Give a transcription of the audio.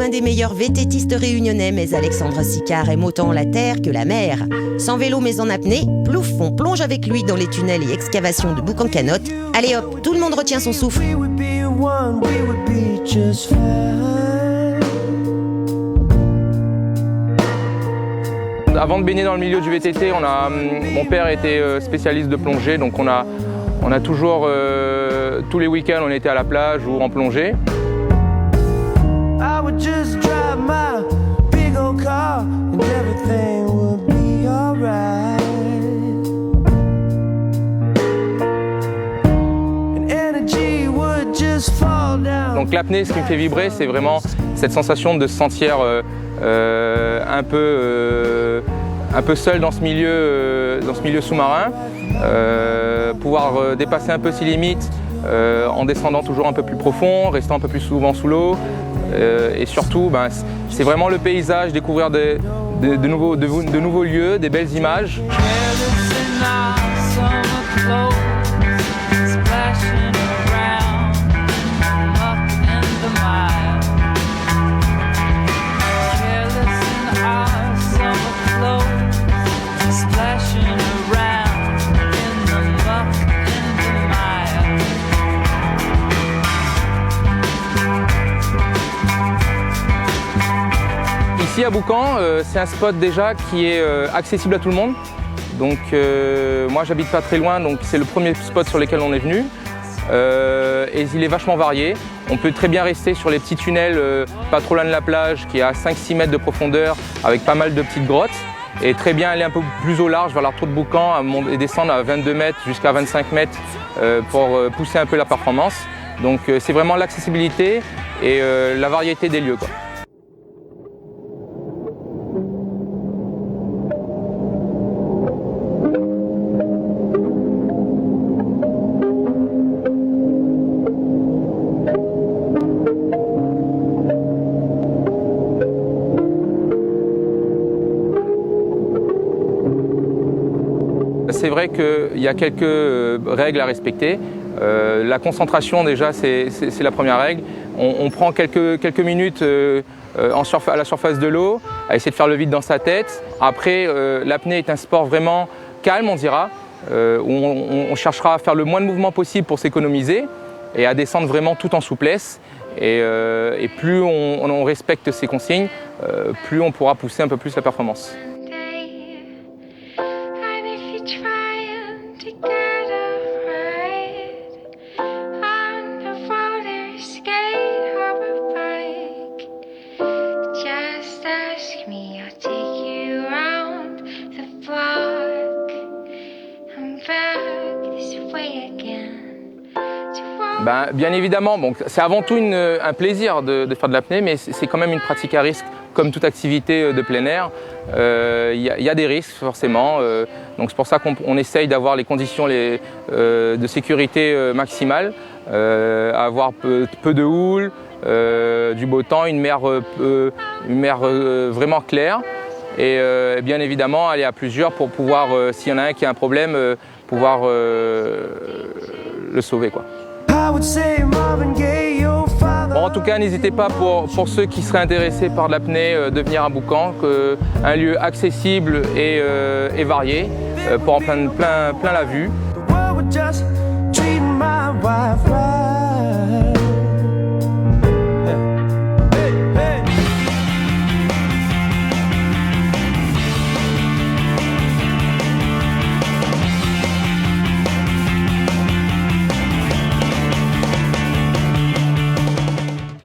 l'un des meilleurs VTTistes réunionnais, mais Alexandre Sicard aime autant la terre que la mer. Sans vélo mais en apnée, plouf, on plonge avec lui dans les tunnels et excavations de Boucan-Canotte. Allez hop, tout le monde retient son souffle. Avant de baigner dans le milieu du VTT, mon père était spécialiste de plongée, donc on a toujours, tous les week-ends, on était à la plage ou en plongée. Donc l'apnée, ce qui me fait vibrer, c'est vraiment cette sensation de se sentir un peu seul dans ce milieu sous-marin, pouvoir dépasser un peu ses limites en descendant toujours un peu plus profond, restant un peu plus souvent sous l'eau, et surtout, c'est vraiment le paysage, découvrir de nouveaux lieux, des belles images. Ici à Boucan, c'est un spot déjà qui est accessible à tout le monde. Donc moi j'habite pas très loin, donc c'est le premier spot sur lequel on est venu. Et il est vachement varié. On peut très bien rester sur les petits tunnels pas trop loin de la plage, qui est à 5-6 mètres de profondeur, avec pas mal de petites grottes. Et très bien aller un peu plus au large vers la tour de Boucan et descendre à 22 mètres jusqu'à 25 mètres pour pousser un peu la performance. Donc c'est vraiment l'accessibilité et la variété des lieux, quoi. C'est vrai qu'il y a quelques règles à respecter. La concentration déjà, c'est la première règle. On prend quelques minutes à la surface de l'eau, à essayer de faire le vide dans sa tête. Après, l'apnée est un sport vraiment calme, on dira, où on cherchera à faire le moins de mouvements possible pour s'économiser et à descendre vraiment tout en souplesse. Et plus on respecte ces consignes, plus on pourra pousser un peu plus la performance. Bien évidemment, bon, c'est avant tout un plaisir de faire de l'apnée, mais c'est quand même une pratique à risque, comme toute activité de plein air. Y a des risques forcément, donc c'est pour ça qu'on essaye d'avoir les conditions de sécurité maximales, avoir peu de houle, du beau temps, une mer vraiment claire, et bien évidemment aller à plusieurs pour pouvoir, s'il y en a un qui a un problème, pouvoir le sauver, quoi. Bon, en tout cas, n'hésitez pas pour ceux qui seraient intéressés par l'apnée de venir à Boucan, un lieu accessible et varié pour en plein la vue.